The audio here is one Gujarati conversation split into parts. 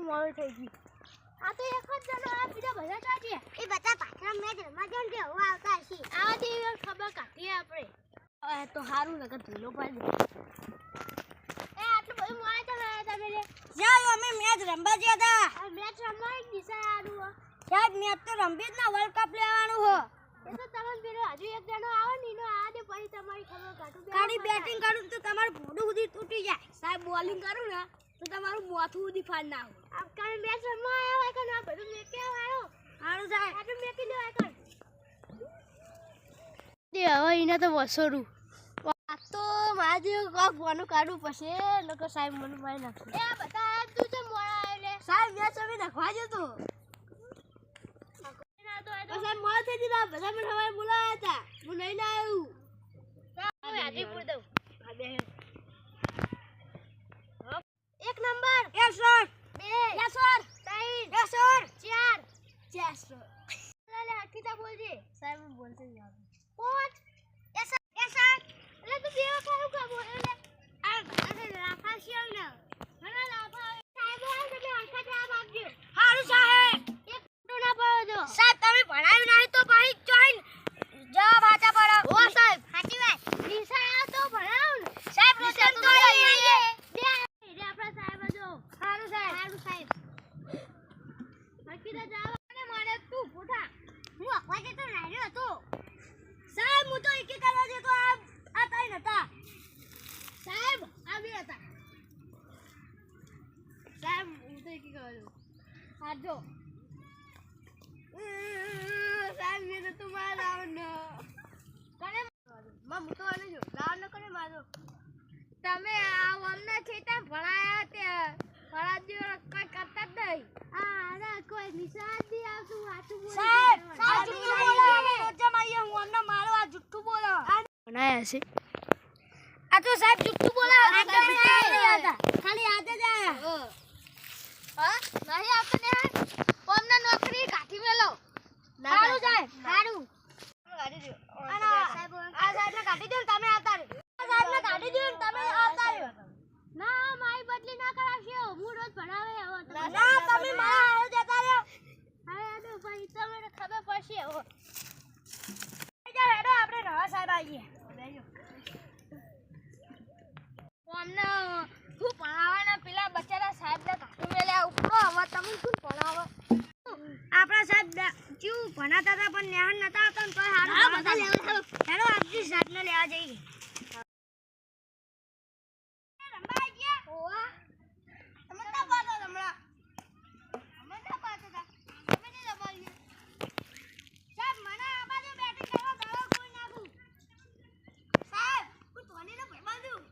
મોડું થઈ ગયું. આ તો એક જ જણો આ બીજા બધા ચાચી એ બધા પાછળ મેચ રમવા જન કે હું આવતા છે આવાથી ખબર કાઢીએ આપણે તો હારું નકર ધૂલો પાડી એ આટલું બધું મોડે તો લાયા તમે લે જાઓ અમે મેચ રમવા ગયા હતા આ મેચ રમવા એક દિશા આનું સાહેબ મેચ તો રમવી જ ના વર્લ્ડ કપ લેવાનું હો એ તો તમને પેલો હજુ એક જણો આવે ને એનો આ દે પછી તમારી ખબર કાઢું કાઢી બેટિંગ કરું તો તમારું ભોડું સુધી તૂટી જાય સાહેબ બોલિંગ કરું ને તો તમારું માથું સુધી ફાડ ના આવે આ કાલે મેચ રમવા આવ્યો હોય કે ના બધું મે કે આવ્યો હારું જાય આ મે કે દેવાય કર દે હવે એને તો વસોરું આ તો માજે કોક બોનું કાઢું પછી નકો સાહેબ મને મારી નાખે એ બતા તું તો મોડા આવે લે સાહેબ મેચ અમે નખવા જો તો સાહેબ મોડ થઈ દીધા બધા મને હવે બોલાયા હતા હું નહીં ના આવ્યું હવે આજી પૂર દઉં આ બે એક number yes sir 2 yes sir 3 yes sir 4 yes sir લે આખીતા બોલજે સાહેબ બોલતે યાર 5 યસ સર એટલે તું બેવા કારું કા બોલે લે આ રાફા શિયલ ને ના રાફા સાહેબ તમે આખા જવાબ આપજો હારું સાહેબ એક તો ના પડો સાહેબ તમે ભણાવ્યું નહીં તો ભાઈ જોઈન જવાબ આચા પડો ઓ સાહેબ સાચી વાત નિશા તો ભણાવ ને સાહેબ નિશા તો આવીએ બે આપણા સાહેબ જો હારું સાહેબ હકીતા જવાબ અને મારે તું ફોટા હું અખવા જતો રાડ્યો હતો સાહેબ હું તો એકી કરવા જતો આ તાઈ નતા સાહેબ આ બે હતા સાહેબ હું તો એકી કરવા આ જો સાહેબ મેરે તો મારા ન કને મમ તો આને જો લાવ ન કને મારો તમે આ અમને છેતા ભણાયા તે ફરાજીઓ કઈ કરતા જ નહીં આ અરે કોઈ નિશાન દી આવતું વાતું બોલે સાહેબ સાચું બોલો જમાઈએ હું અમને મારો આ જુઠ્ઠું બોલો ભણાયા છે આ તો સાહેબ જુઠ્ઠું બોલા ખાલી આતે જ આયા હા નહીં આવતો ને ઓમને નોકરી કાઠી મેલો સારું સાહેબ સારું કાઢી દો આ સાહેબને કાઢી દો તમે આવતા રહ્યો આ સાહેબને કાઢી દો તમે આવતા રહ્યો ના મારી બદલી ના કરાવશો હું રોજ ભણાવે આવો ના તમે મારા આવો જતા રહ્યો હા આડો ભાઈ તમને ખબર પડશે હો જા હેડો આપણે નવા સાહેબ આવીએ બેજો અમને હું ભણાવવાના પેલા બચારા સાહેબને કાઢી મેલ્યા ઉપરો હવે તમે શું ભણાવો આપણા સાહેબ ક્યું ભણાતા હતા પણ નેહન નતા આવતા તો હારું બધા લેવા ચાલો હેડો આપજી સાહેબને લેવા જઈએ રંબા ગયા ઓવા તમે તો પાતો હમણા અમે તો પાતો હતા તમે ને દબાવી સાહેબ મને આ બાજુ બેટિંગ કરવા દડો કોઈ નાખું સાહેબ હું તોને ને ભાઈ બાંધું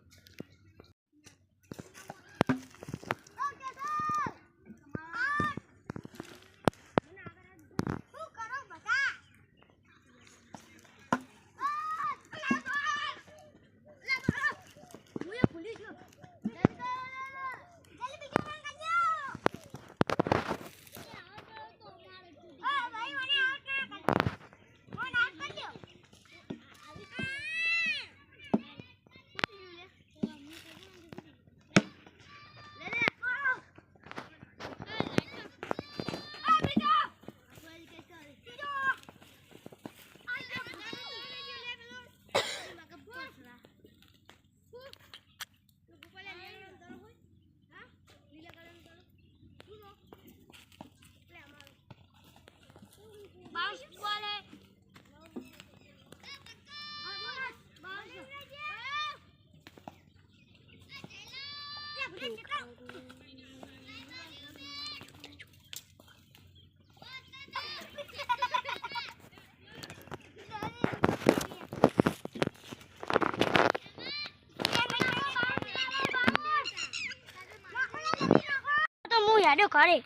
તો હું યાડો કરે